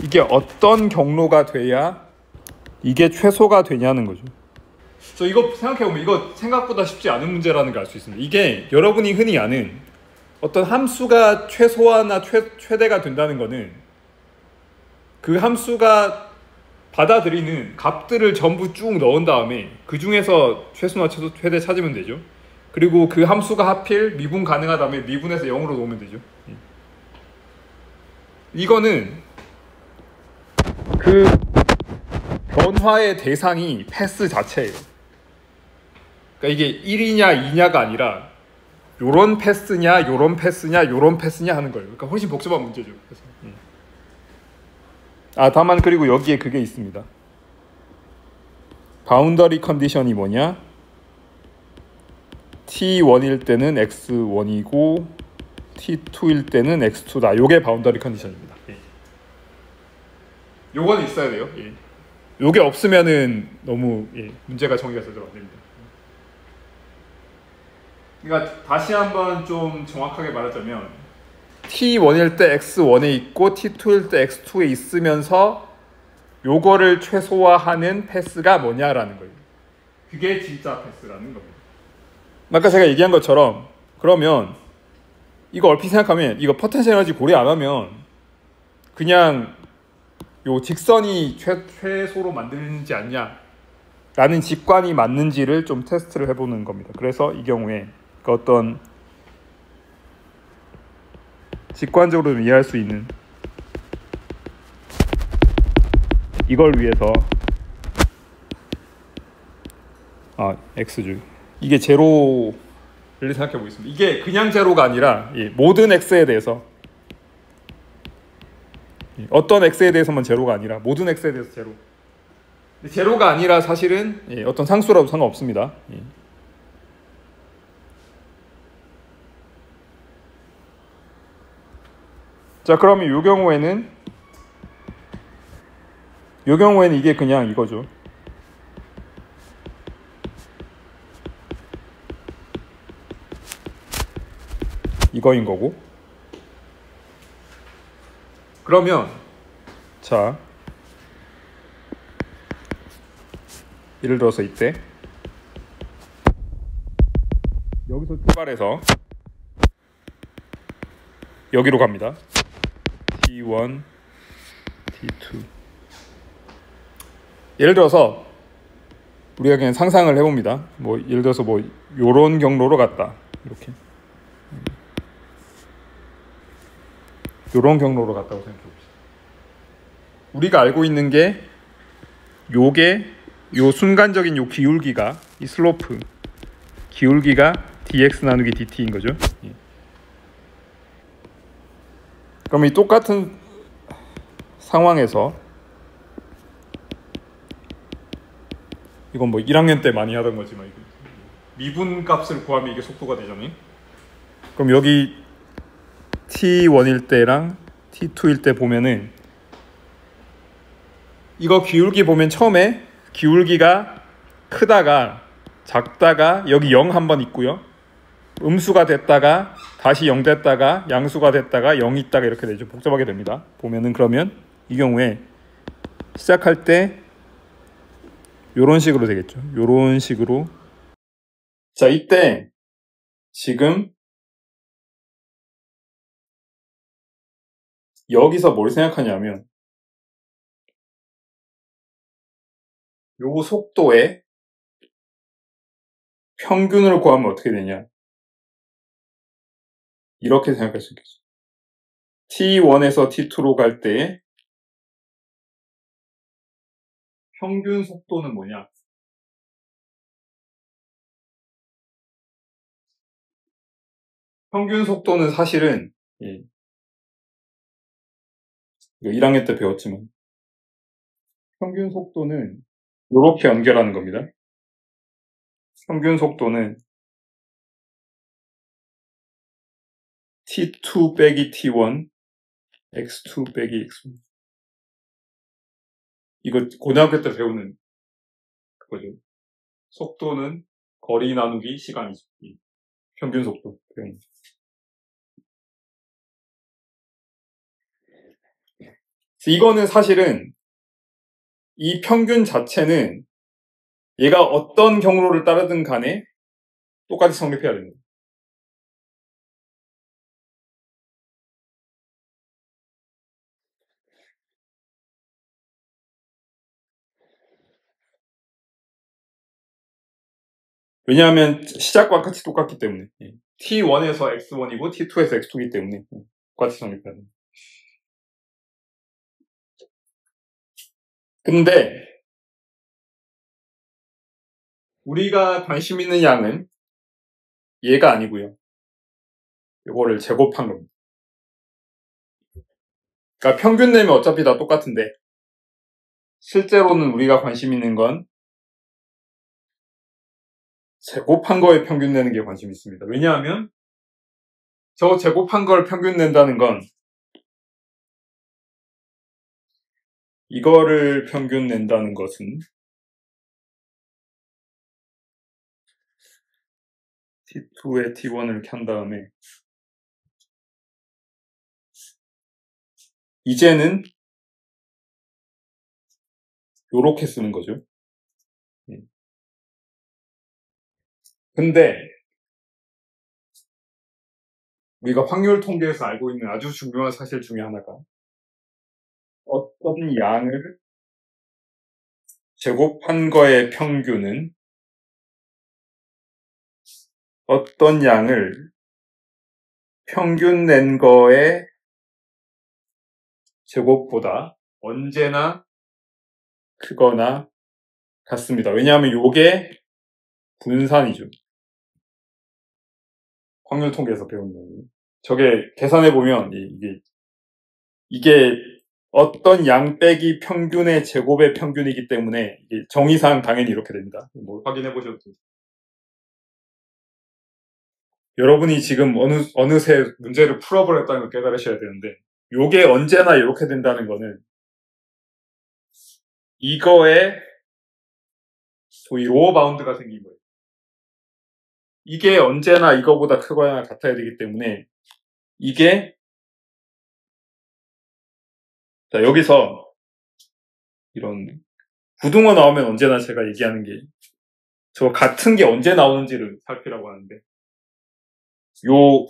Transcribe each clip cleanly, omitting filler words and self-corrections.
이게 어떤 경로가 돼야 이게 최소가 되냐는 거죠. 저 이거 생각해보면 이거 생각보다 쉽지 않은 문제라는 걸 알 수 있습니다. 이게 여러분이 흔히 아는 어떤 함수가 최소화나 최대가 된다는 거는 그 함수가 받아들이는 값들을 전부 쭉 넣은 다음에 그 중에서 최소나 최대 찾으면 되죠. 그리고 그 함수가 하필 미분 가능하다면 미분해서 0으로 놓으면 되죠. 이거는 그 변화의 대상이 패스 자체예요. 그러니까 이게 1이냐 2냐가 아니라 요런 패스냐 요런 패스냐 요런 패스냐 하는 거예요. 그러니까 훨씬 복잡한 문제죠. 그래서. 다만 그리고 여기에 그게 있습니다. 바운더리 컨디션이 뭐냐? T1일 때는 X1이고 T2일 때는 X2다. 요게 바운더리 컨디션입니다. 요거는 있어야 돼요. 요게 없으면은 너무 문제가 정의가 제대로 안 됩니다. 그러니까 다시 한번 좀 정확하게 말하자면 T1일 때 X1에 있고 T2일 때 X2에 있으면서 요거를 최소화하는 패스가 뭐냐라는 거예요. 그게 진짜 패스라는 겁니다. 아까 제가 얘기한 것처럼 그러면 이거 얼핏 생각하면 이거 포텐셜 에너지 고려 안 하면 그냥 요 직선이 최소로 만들지 않냐 라는 직관이 맞는지를 좀 테스트를 해보는 겁니다. 그래서 이 경우에 그 어떤 직관적으로 이해할 수 있는 이걸 위해서 X죠. 이게 제로를 생각해 보겠습니다. 이게 그냥 제로가 아니라 모든 X에 대해서 어떤 X에 대해서만 제로가 아니라 모든 X에 대해서 제로. 제로가 아니라 사실은 어떤 상수라도 상관없습니다. 자, 그러면 이 경우에는 이게 그냥 이거죠. 이거인 거고. 그러면 자, 예를 들어서 이때 여기서 출발해서 여기로 갑니다. T1, T2. 예를 들어서 우리가 그냥 상상을 해봅니다. 뭐 예를 들어서 뭐 요런 경로로 갔다. 이렇게 요런 경로로 갔다고 생각해봅시다. 우리가 알고 있는 게 요게 요 순간적인 요 기울기가 이 슬로프 기울기가 dx 나누기 dt인 거죠. 그럼 이 똑같은 상황에서 이건 뭐 1학년 때 많이 하던 거지만 미분 값을 구하면 이게 속도가 되잖아요. 그럼 여기 T1일 때랑 T2일 때 보면은 이거 기울기 보면 처음에 기울기가 크다가 작다가 여기 0 한번 있고요. 음수가 됐다가 다시 0 됐다가 양수가 됐다가 0 있다가 이렇게 되죠. 복잡하게 됩니다. 보면은 그러면 이 경우에 시작할 때 요런 식으로 되겠죠. 요런 식으로. 자, 이때 지금 여기서 뭘 생각하냐면 요 속도의 평균을 구하면 어떻게 되냐. 이렇게 생각할 수 있겠죠. T1에서 T2로 갈 때 평균 속도는 뭐냐? 평균 속도는 사실은 이거 1학년 때 배웠지만 평균 속도는 이렇게 연결하는 겁니다. 평균 속도는 T2 빼기 T1 X2 빼기 X1 이거 고등학교 때 배우는 그거죠. 속도는 거리 나누기 시간이죠. 평균 속도. 이거는 사실은 이 평균 자체는 얘가 어떤 경로를 따르든 간에 똑같이 성립해야 됩니다. 왜냐하면 시작과 끝이 똑같기 때문에. T1에서 X1이고 T2에서 X2이기 때문에 똑같이 성립해야 됩니다. 근데 우리가 관심 있는 양은 얘가 아니고요. 이거를 제곱한 겁니다. 그러니까 평균 내면 어차피 다 똑같은데 실제로는 우리가 관심 있는 건 제곱한 거에 평균 내는 게 관심 있습니다. 왜냐하면 저 제곱한 걸 평균 낸다는 건 이거를 평균 낸다는 것은 T2에 T1을 켠 다음에 이제는 요렇게 쓰는 거죠. 근데 우리가 확률 통계에서 알고 있는 아주 중요한 사실 중에 하나가 어떤 양을 제곱한 거의 평균은 어떤 양을 평균 낸 거의 제곱보다 언제나 크거나 같습니다. 왜냐하면 요게 분산이죠. 확률 통계에서 배운 거예요. 저게 계산해 보면 이게 어떤 양 빼기 평균의 제곱의 평균이기 때문에 정의상 당연히 이렇게 됩니다. 뭐 확인해 보셔도 됩니다. 여러분이 지금 어느새 문제를 풀어버렸다는 걸 깨달으셔야 되는데 요게 언제나 이렇게 된다는 거는 이거에 소위 로어 바운드가 생긴 거예요. 이게 언제나 이거보다 크거나 같아야 되기 때문에 이게 자 여기서 이런 부등호 나오면 언제나 제가 얘기하는 게 저 같은 게 언제 나오는지를 살피라고 하는데 요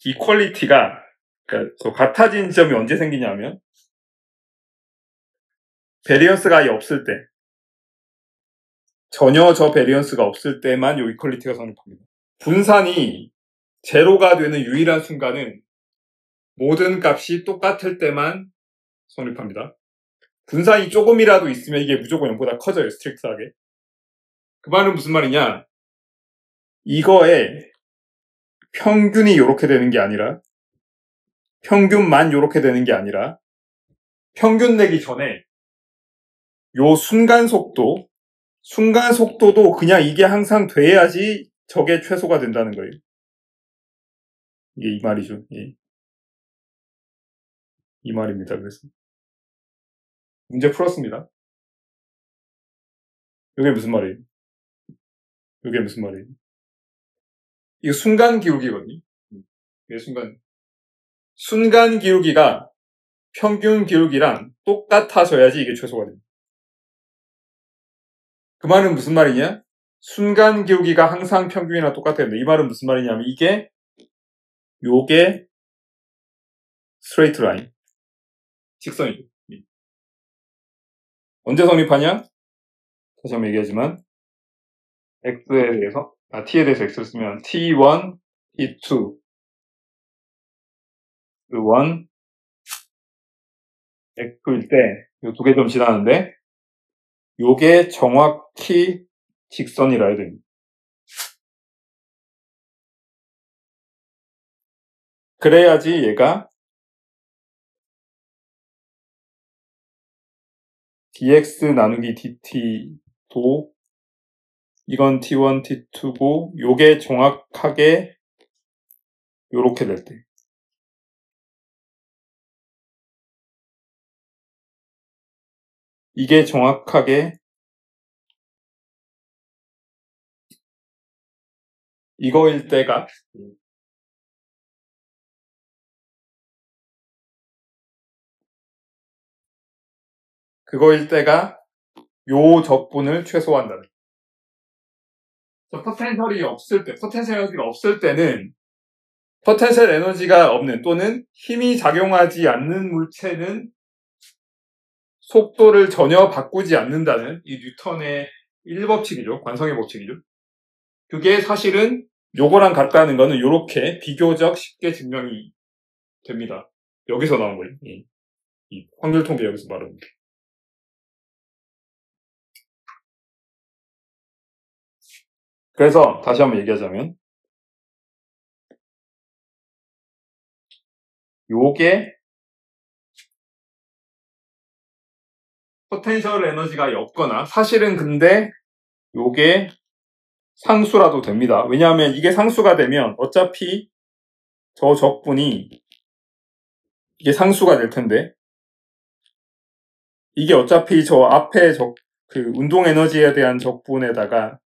이퀄리티가 그러니까 저 같아진 지점이 언제 생기냐면 베리언스가 아예 없을 때 전혀 저 베리언스가 없을 때만 요 이퀄리티가 성립합니다. 분산이 제로가 되는 유일한 순간은 모든 값이 똑같을 때만 성립합니다. 분산이 조금이라도 있으면 이게 무조건 0보다 커져요. 스트릭트하게. 그 말은 무슨 말이냐? 이거에 평균이 이렇게 되는 게 아니라 평균만 이렇게 되는 게 아니라 평균 내기 전에 요 순간 속도도 그냥 이게 항상 돼야지 저게 최소가 된다는 거예요. 이게 이 말이죠. 예. 이 말입니다. 그래서 문제 풀었습니다. 이게 무슨 말이에요? 이게 무슨 말이에요? 이거 순간 기울기거든요. 이게 순간 기울기가 평균 기울기랑 똑같아져야지 이게 최소가 됩니다. 그 말은 무슨 말이냐? 순간 기울기가 항상 평균이랑 똑같아야 된다. 이 말은 무슨 말이냐면 요게 스트레이트 라인. 직선이죠. 언제 성립하냐? 다시 한번 얘기하지만 X에 대해서 T에 대해서 X를 쓰면 T1, T2 1 X일 때 요 두 개 좀 지나는데 요게 정확히 직선이라 해야 됩니다. 그래야지 얘가 dx 나누기 dt도 이건 t1, t2고 요게 정확하게 요렇게 될 때 이게 정확하게 이거일 때가 그거일 때가 요 적분을 최소화한다. 포텐셜이 없을 때, 포텐셜 에너지가 없을 때는 포텐셜 에너지가 없는 또는 힘이 작용하지 않는 물체는 속도를 전혀 바꾸지 않는다는 이 뉴턴의 1법칙이죠. 관성의 법칙이죠. 그게 사실은 요거랑 같다는 거는 이렇게 비교적 쉽게 증명이 됩니다. 여기서 나온 거예요. 이 확률 통계 여기서 말하는 게. 그래서 다시 한번 얘기하자면 요게 포텐셜 에너지가 없거나 사실은 근데 요게 상수라도 됩니다. 왜냐하면 이게 상수가 되면 어차피 저 적분이 이게 상수가 될 텐데 이게 어차피 저 앞에 그 운동 에너지에 대한 적분에다가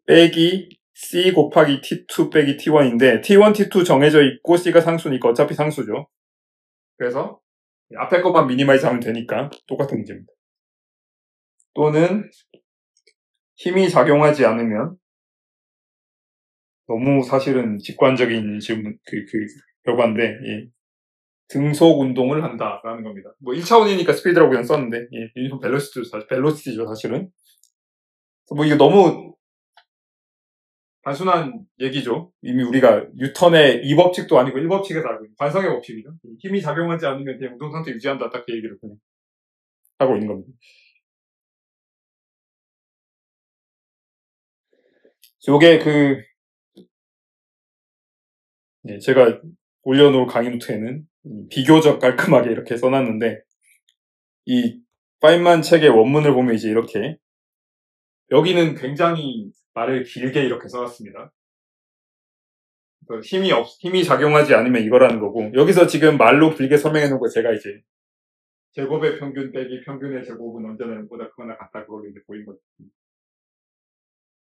빼기 C 곱하기 T2 빼기 T1인데 T1, T2 정해져 있고 C가 상수니까 어차피 상수죠. 그래서 앞에 것만 미니마이즈 하면 되니까 똑같은 문제입니다. 또는 힘이 작용하지 않으면 너무 사실은 직관적인 질문, 결과인데, 예. 등속 운동을 한다라는 겁니다. 뭐 1차원이니까 스피드라고 그냥 썼는데, 예. 이건 벨로시티죠, 사실은. 뭐 이거 너무 단순한 얘기죠. 이미 우리가 뉴턴의 2법칙도 아니고 1법칙에서 알고 있는 관성의 법칙이죠. 힘이 작용하지 않으면 그냥 운동 상태 유지한다. 딱 그 얘기를 그냥 하고 있는 겁니다. 요게 제가 올려놓을 강의 노트에는 비교적 깔끔하게 이렇게 써놨는데, 이 파인만 책의 원문을 보면 이제 이렇게, 여기는 굉장히 말을 길게 이렇게 써놨습니다. 힘이 작용하지 않으면 이거라는 거고, 여기서 지금 말로 길게 설명해 놓은 거 제가 이제, 제곱의 평균 빼기 평균의 제곱은 언제나 보다 크거나 같다, 그걸로 이제 보인 거죠.